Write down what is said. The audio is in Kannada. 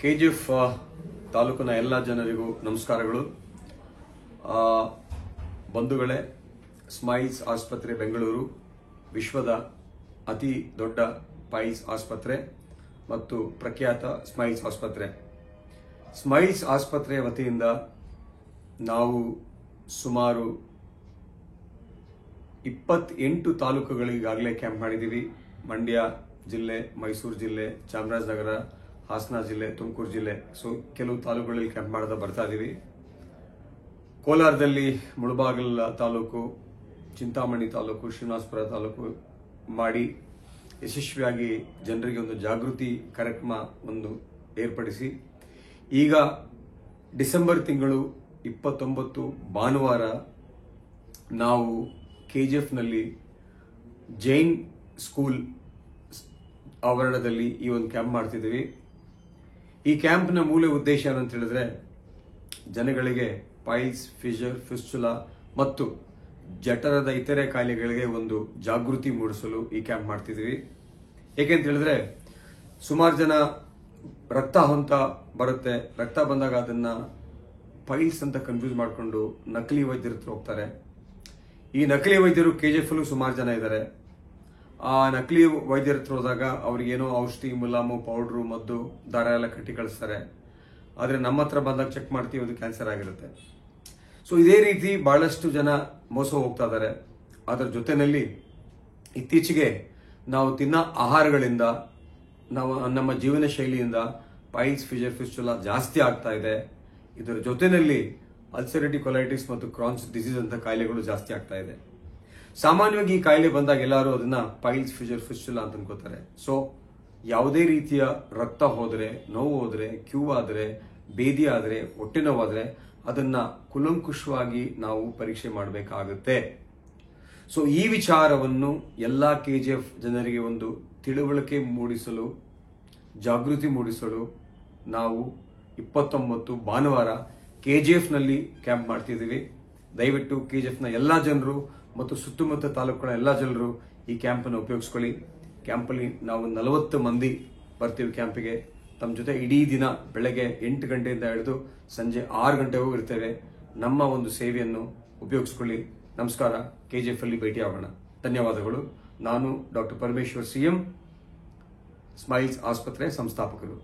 ಕೆಜಿಎಫ್ ತಾಲೂಕಿನ ಎಲ್ಲ ಜನರಿಗೂ ನಮಸ್ಕಾರಗಳು. ಬಂಧುಗಳೇ, ಸ್ಮೈಲ್ಸ್ ಆಸ್ಪತ್ರೆ ಬೆಂಗಳೂರು ವಿಶ್ವದ ಅತಿ ದೊಡ್ಡ ಪೈಲ್ಸ್ ಆಸ್ಪತ್ರೆ ಮತ್ತು ಪ್ರಖ್ಯಾತ ಸ್ಮೈಲ್ಸ್ ಆಸ್ಪತ್ರೆ. ಸ್ಮೈಲ್ಸ್ ಆಸ್ಪತ್ರೆಯ ವತಿಯಿಂದ ನಾವು ಸುಮಾರು 28 ತಾಲೂಕುಗಳಿಗಾಗಲೇ ಕ್ಯಾಂಪ್ ಮಾಡಿದ್ದೀವಿ. ಮಂಡ್ಯ ಜಿಲ್ಲೆ, ಮೈಸೂರು ಜಿಲ್ಲೆ, ಚಾಮರಾಜನಗರ, ಹಾಸನ ಜಿಲ್ಲೆ, ತುಮಕೂರು ಜಿಲ್ಲೆ, ಕೆಲವು ತಾಲೂಕುಗಳಲ್ಲಿ ಕ್ಯಾಂಪ್ ಮಾಡ್ತಾ ಬರ್ತಾ ಇದ್ದೀವಿ. ಕೋಲಾರದಲ್ಲಿ ಮುಳಬಾಗಿಲು ತಾಲೂಕು, ಚಿಂತಾಮಣಿ ತಾಲೂಕು, ಶ್ರೀನಿವಾಸಪುರ ತಾಲೂಕು ಮಾಡಿ ಯಶಸ್ವಿಯಾಗಿ ಜನರಿಗೆ ಒಂದು ಜಾಗೃತಿ ಕಾರ್ಯಕ್ರಮ ಏರ್ಪಡಿಸಿ ಈಗ ಡಿಸೆಂಬರ್ ತಿಂಗಳು 29 ಭಾನುವಾರ ನಾವು ಕೆಜಿಎಫ್ನಲ್ಲಿ ಜೈನ್ ಸ್ಕೂಲ್ ಆವರಣದಲ್ಲಿ ಈ ಒಂದು ಕ್ಯಾಂಪ್ ಮಾಡ್ತಿದ್ದೀವಿ. ಈ ಕ್ಯಾಂಪ್ನ ಮೂಲ ಉದ್ದೇಶ ಏನಂತ ಹೇಳಿದ್ರೆ, ಜನಗಳಿಗೆ ಪೈಲ್ಸ್, ಫಿಷರ್, ಫಿಸ್ಟುಲಾ ಮತ್ತು ಜಠರದ ಇತರೆ ಕಾಯಿಲೆಗಳಿಗೆ ಒಂದು ಜಾಗೃತಿ ಮೂಡಿಸಲು ಈ ಕ್ಯಾಂಪ್ ಮಾಡ್ತಿದ್ದೀವಿ. ಏಕೆಂತ ಹೇಳಿದ್ರೆ, ಸುಮಾರು ಜನ ರಕ್ತ ಹೊಂತ ಬರುತ್ತೆ, ರಕ್ತ ಬಂದಾಗ ಅದನ್ನ ಪೈಲ್ಸ್ ಅಂತ ಕನ್ಫ್ಯೂಸ್ ಮಾಡಿಕೊಂಡು ನಕಲಿ ವೈದ್ಯರ ಹತ್ರ ಹೋಗ್ತಾರೆ. ಈ ನಕಲಿ ವೈದ್ಯರು ಕೆಜಿಎಫ್ ಅಲ್ಲೂ ಸುಮಾರು ಜನ ಇದ್ದಾರೆ. ಆ ನಕಲಿ ವೈದ್ಯರ ಹತ್ರ ಹೋದಾಗ ಅವ್ರಿಗೇನೋ ಔಷಧಿ, ಮುಲಾಮು, ಪೌಡ್ರು, ಮದ್ದು, ದಾರ ಎಲ್ಲ ಕಟ್ಟಿ ಕಳಿಸ್ತಾರೆ. ಆದರೆ ನಮ್ಮ ಹತ್ರ ಬಂದಾಗ ಚೆಕ್ ಮಾಡ್ತೀವಿ, ಅದು ಕ್ಯಾನ್ಸರ್ ಆಗಿರುತ್ತೆ. ಇದೇ ರೀತಿ ಬಹಳಷ್ಟು ಜನ ಮೋಸ ಹೋಗ್ತಾ ಇದ್ದಾರೆ. ಅದರ ಜೊತೆಯಲ್ಲಿ ಇತ್ತೀಚೆಗೆ ನಾವು ತಿನ್ನೋ ಆಹಾರಗಳಿಂದ, ನಮ್ಮ ಜೀವನ ಶೈಲಿಯಿಂದ ಪೈಲ್ಸ್, ಫಿಷರ್, ಫಿಸ್ಟುಲಾ ಜಾಸ್ತಿ ಆಗ್ತಾ ಇದೆ. ಇದರ ಜೊತೆಯಲ್ಲಿ ಅಲ್ಸರೇಟಿವ್ ಕೊಲೈಟಿಸ್ ಮತ್ತು ಕ್ರಾನ್ಸ್ ಡಿಸೀಸ್ ಅಂತ ಕಾಯಿಲೆಗಳು ಜಾಸ್ತಿ ಆಗ್ತಾ ಇದೆ. ಸಾಮಾನ್ಯವಾಗಿ ಈ ಕಾಯಿಲೆ ಬಂದಾಗ ಎಲ್ಲರೂ ಅದನ್ನ ಪೈಲ್ಸ್, ಫಿಷರ್, ಫಿಸ್ಟುಲಾ ಅಂತ ಅನ್ಕೋತಾರೆ. ಯಾವುದೇ ರೀತಿಯ ರಕ್ತ ಹೋದ್ರೆ, ನೋವು ಹೋದ್ರೆ, ಕ್ಯೂ ಆದ್ರೆ, ಬೇದಿ ಆದ್ರೆ, ಹೊಟ್ಟೆ ನೋವಾದ್ರೆ ಅದನ್ನ ಕುಲಂಕುಷವಾಗಿ ನಾವು ಪರೀಕ್ಷೆ ಮಾಡಬೇಕಾಗುತ್ತೆ. ಈ ವಿಚಾರವನ್ನು ಎಲ್ಲಾ ಕೆಜಿಎಫ್ ಜನರಿಗೆ ಒಂದು ತಿಳುವಳಿಕೆ ಮೂಡಿಸಲು, ಜಾಗೃತಿ ಮೂಡಿಸಲು ನಾವು 29 ಭಾನುವಾರ ಕೆಜಿಎಫ್ ನಲ್ಲಿ ಕ್ಯಾಂಪ್ ಮಾಡ್ತಿದ್ದೀವಿ. ದಯವಿಟ್ಟು ಕೆಜಿಎಫ್ ನ ಎಲ್ಲಾ ಜನರು ಮತ್ತು ಸುತ್ತಮುತ್ತ ತಾಲೂಕುಗಳ ಎಲ್ಲಾ ಜನರು ಈ ಕ್ಯಾಂಪ್ ಅನ್ನು ಉಪಯೋಗಿಸ್ಕೊಳ್ಳಿ. ಕ್ಯಾಂಪಲ್ಲಿ ನಾವು 40 ಮಂದಿ ಬರ್ತೀವಿ ಕ್ಯಾಂಪಿಗೆ. ತಮ್ಮ ಜೊತೆ ಇಡೀ ದಿನ ಬೆಳಗ್ಗೆ 8 ಗಂಟೆಯಿಂದ ಹಿಡಿದು ಸಂಜೆ 6 ಗಂಟೆವರೆಗೂ ಇರ್ತೇವೆ. ನಮ್ಮ ಒಂದು ಸೇವೆಯನ್ನು ಉಪಯೋಗಿಸ್ಕೊಳ್ಳಿ. ನಮಸ್ಕಾರ. ಕೆಜಿಎಫ್ ಅಲ್ಲಿ ಭೇಟಿ ಆಗೋಣ. ಧನ್ಯವಾದಗಳು. ನಾನು ಡಾಕ್ಟರ್ ಪರಮೇಶ್ವರ್ ಸಿಎಂ, ಸ್ಮೈಲ್ಸ್ ಆಸ್ಪತ್ರೆ ಸಂಸ್ಥಾಪಕರು.